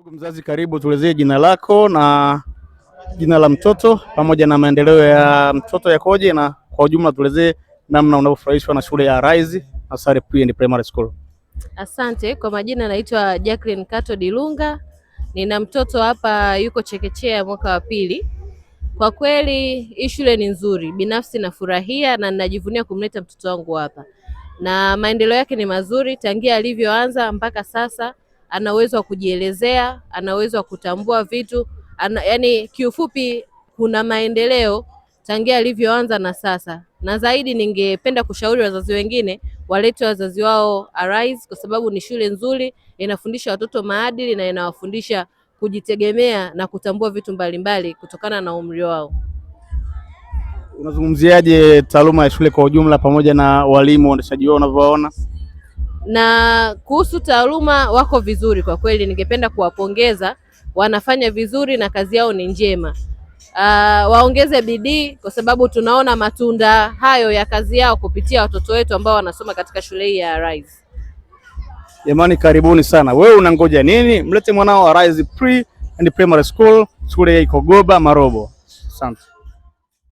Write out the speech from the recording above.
Ndugu mzazi, karibu tuelezee jina lako na jina la mtoto pamoja na maendeleo ya mtoto yakoje, na kwa ujumla tuelezee namna unavyofurahishwa na shule ya Rise Nasari Pre and Primary School. Asante. Kwa majina naitwa Jacqueline Kato Dilunga. Nina mtoto hapa yuko chekechea mwaka wa pili. Kwa kweli hii shule ni nzuri, binafsi nafurahia na ninajivunia kumleta mtoto wangu hapa, na maendeleo yake ni mazuri tangia alivyoanza mpaka sasa. Ana uwezo wa kujielezea, ana uwezo wa kutambua vitu, yani kiufupi kuna maendeleo tangia alivyoanza na sasa. Na zaidi ningependa kushauri wazazi wengine walete wazazi wao Arise, kwa sababu ni shule nzuri, inafundisha watoto maadili na inawafundisha kujitegemea na kutambua vitu mbalimbali kutokana na umri wao. Unazungumziaje taaluma ya shule kwa ujumla pamoja na walimu waendeshaji wao unavyoona? Na kuhusu taaluma, wako vizuri kwa kweli, ningependa kuwapongeza, wanafanya vizuri na kazi yao ni njema. Waongeze bidii kwa sababu tunaona matunda hayo ya kazi yao kupitia watoto wetu ambao wanasoma katika shule hii ya Rise. Jamani, karibuni sana. Wewe unangoja nini? Mlete mwanao wa Rise Pre and Primary School, shule iko Goba Marobo. Asante.